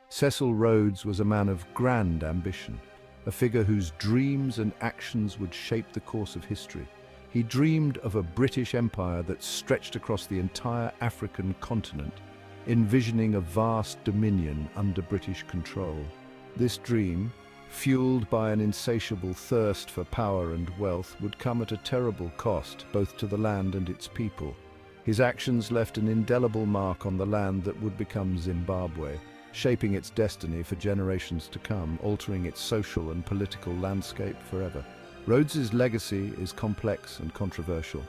Cecil Rhodes was a man of grand ambition, a figure whose dreams and actions would shape the course of history. He dreamed of a British Empire that stretched across the entire African continent, envisioning a vast dominion under British control. This dream, fueled by an insatiable thirst for power and wealth, would come at a terrible cost, both to the land and its people. His actions left an indelible mark on the land that would become Zimbabwe, shaping its destiny for generations to come, altering its social and political landscape forever. Rhodes's legacy is complex and controversial,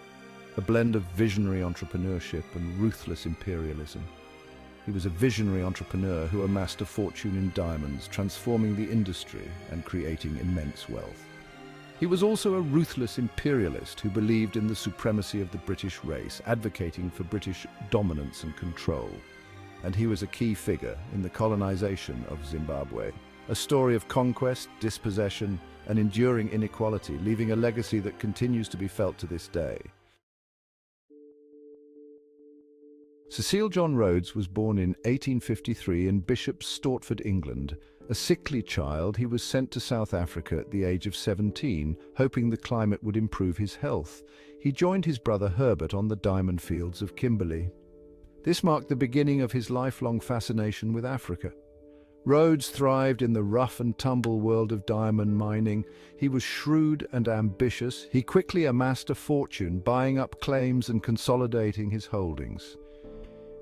a blend of visionary entrepreneurship and ruthless imperialism. He was a visionary entrepreneur who amassed a fortune in diamonds, transforming the industry and creating immense wealth. He was also a ruthless imperialist who believed in the supremacy of the British race, advocating for British dominance and control. And he was a key figure in the colonization of Zimbabwe, a story of conquest, dispossession, and enduring inequality, leaving a legacy that continues to be felt to this day. Cecil John Rhodes was born in 1853 in Bishop Stortford, England. A sickly child, he was sent to South Africa at the age of 17, hoping the climate would improve his health. He joined his brother Herbert on the diamond fields of Kimberley. This marked the beginning of his lifelong fascination with Africa. Rhodes thrived in the rough-and-tumble world of diamond mining. He was shrewd and ambitious. He quickly amassed a fortune, buying up claims and consolidating his holdings.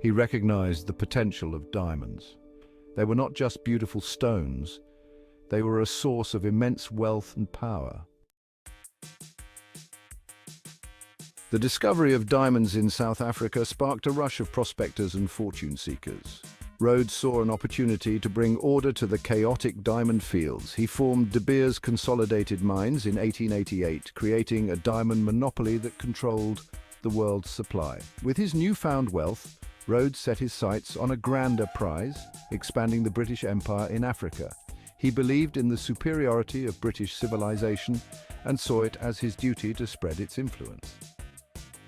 He recognized the potential of diamonds. They were not just beautiful stones. They were a source of immense wealth and power. The discovery of diamonds in South Africa sparked a rush of prospectors and fortune seekers. Rhodes saw an opportunity to bring order to the chaotic diamond fields. He formed De Beers Consolidated Mines in 1888, creating a diamond monopoly that controlled the world's supply. With his newfound wealth, Rhodes set his sights on a grander prize, expanding the British Empire in Africa. He believed in the superiority of British civilization and saw it as his duty to spread its influence.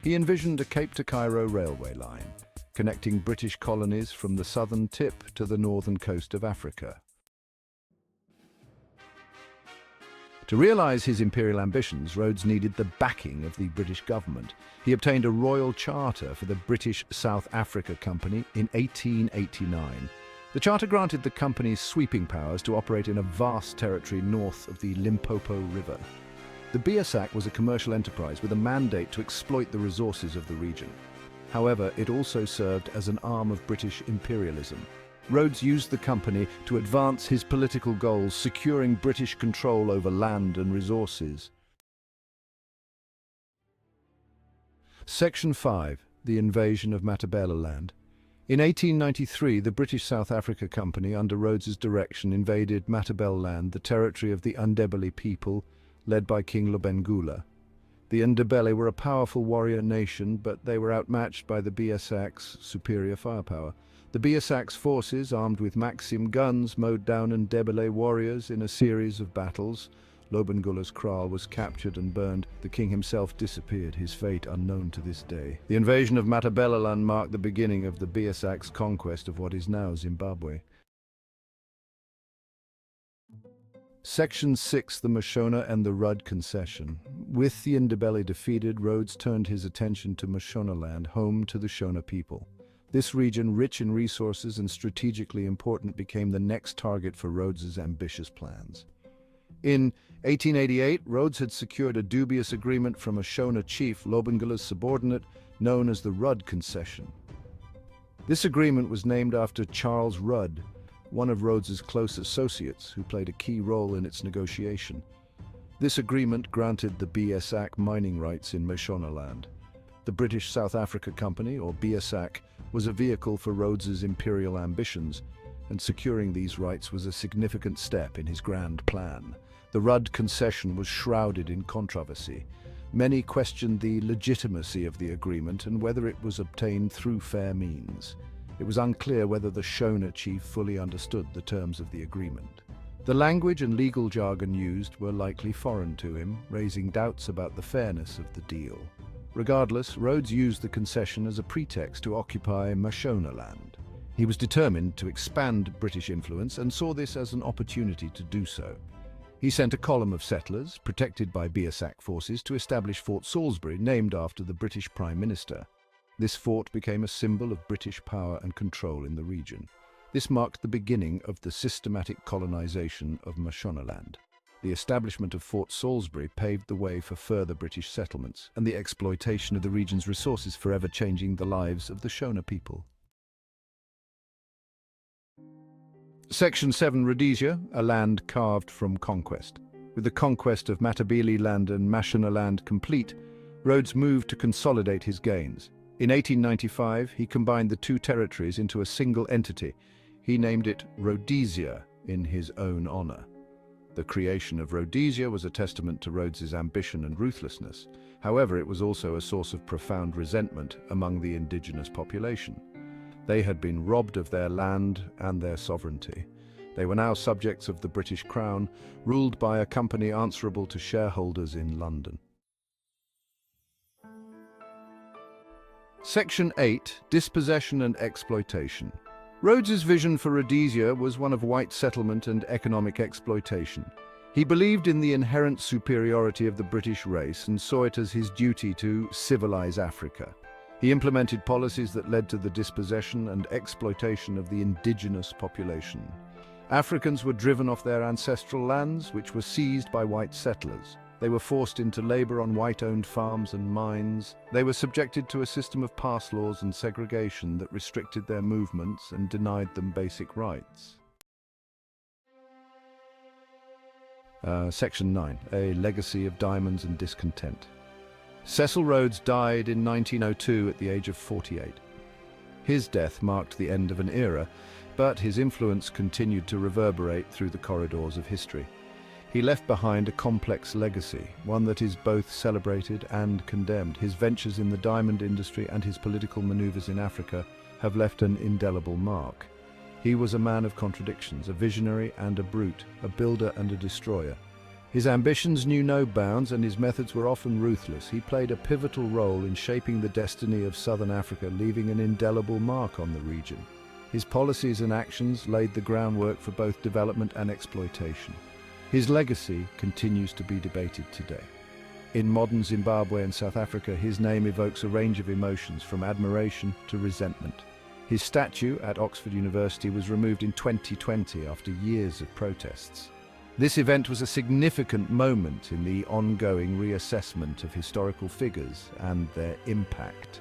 He envisioned a Cape to Cairo railway line, connecting British colonies from the southern tip to the northern coast of Africa. To realize his imperial ambitions, Rhodes needed the backing of the British government. He obtained a royal charter for the British South Africa Company in 1889. The charter granted the company sweeping powers to operate in a vast territory north of the Limpopo River. The BSAC was a commercial enterprise with a mandate to exploit the resources of the region. However, it also served as an arm of British imperialism. Rhodes used the company to advance his political goals, securing British control over land and resources. Section 5. The invasion of Matabeleland. In 1893, the British South Africa Company, under Rhodes's direction, invaded Matabeleland, the territory of the Ndebele people, led by King Lobengula. The Ndebele were a powerful warrior nation, but they were outmatched by the BSAC's superior firepower. The BSAC's forces, armed with Maxim guns, mowed down Ndebele warriors in a series of battles. Lobengula's kraal was captured and burned. The king himself disappeared, his fate unknown to this day. The invasion of Matabeleland marked the beginning of the BSAC's conquest of what is now Zimbabwe. Section 6. The Mashona and the Rudd Concession. With the Ndebele defeated, Rhodes turned his attention to Mashonaland, home to the Shona people. This region, rich in resources and strategically important, became the next target for Rhodes's ambitious plans. In 1888, Rhodes had secured a dubious agreement from a Shona chief, Lobengula's subordinate, known as the Rudd Concession. This agreement was named after Charles Rudd, one of Rhodes's close associates, who played a key role in its negotiation. This agreement granted the BSAC mining rights in Mashonaland. The British South Africa Company, or BSAC, was a vehicle for Rhodes's imperial ambitions, and securing these rights was a significant step in his grand plan. The Rudd Concession was shrouded in controversy. Many questioned the legitimacy of the agreement and whether it was obtained through fair means. It was unclear whether the Shona chief fully understood the terms of the agreement. The language and legal jargon used were likely foreign to him, raising doubts about the fairness of the deal. Regardless, Rhodes used the concession as a pretext to occupy Mashonaland. He was determined to expand British influence and saw this as an opportunity to do so. He sent a column of settlers, protected by Beersac forces, to establish Fort Salisbury, named after the British Prime Minister. This fort became a symbol of British power and control in the region. This marked the beginning of the systematic colonization of Mashonaland. The establishment of Fort Salisbury paved the way for further British settlements and the exploitation of the region's resources, forever changing the lives of the Shona people. Section 7, Rhodesia, a land carved from conquest. With the conquest of Matabele land and Mashonaland complete, Rhodes moved to consolidate his gains. In 1895, he combined the two territories into a single entity. He named it Rhodesia in his own honor. The creation of Rhodesia was a testament to Rhodes's ambition and ruthlessness. However, it was also a source of profound resentment among the indigenous population. They had been robbed of their land and their sovereignty. They were now subjects of the British Crown, ruled by a company answerable to shareholders in London. Section 8, Dispossession and Exploitation. Rhodes's vision for Rhodesia was one of white settlement and economic exploitation. He believed in the inherent superiority of the British race and saw it as his duty to civilize Africa. He implemented policies that led to the dispossession and exploitation of the indigenous population. Africans were driven off their ancestral lands, which were seized by white settlers. They were forced into labor on white-owned farms and mines. They were subjected to a system of pass laws and segregation that restricted their movements and denied them basic rights. Section 9, A Legacy of Diamonds and Discontent. Cecil Rhodes died in 1902 at the age of 48. His death marked the end of an era, but his influence continued to reverberate through the corridors of history. He left behind a complex legacy, one that is both celebrated and condemned. His ventures in the diamond industry and his political maneuvers in Africa have left an indelible mark. He was a man of contradictions, a visionary and a brute, a builder and a destroyer. His ambitions knew no bounds and his methods were often ruthless. He played a pivotal role in shaping the destiny of southern Africa, leaving an indelible mark on the region. His policies and actions laid the groundwork for both development and exploitation. His legacy continues to be debated today. In modern Zimbabwe and South Africa, his name evokes a range of emotions, from admiration to resentment. His statue at Oxford University was removed in 2020 after years of protests. This event was a significant moment in the ongoing reassessment of historical figures and their impact.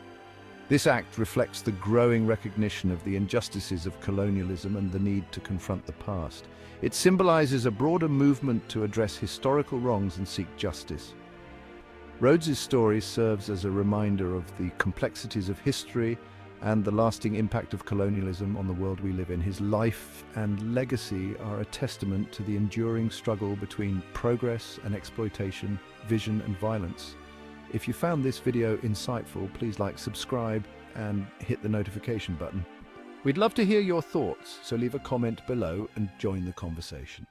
This act reflects the growing recognition of the injustices of colonialism and the need to confront the past. It symbolizes a broader movement to address historical wrongs and seek justice. Rhodes's story serves as a reminder of the complexities of history and the lasting impact of colonialism on the world we live in. His life and legacy are a testament to the enduring struggle between progress and exploitation, vision and violence. If you found this video insightful, please like, subscribe and hit the notification button. We'd love to hear your thoughts, so leave a comment below and join the conversation.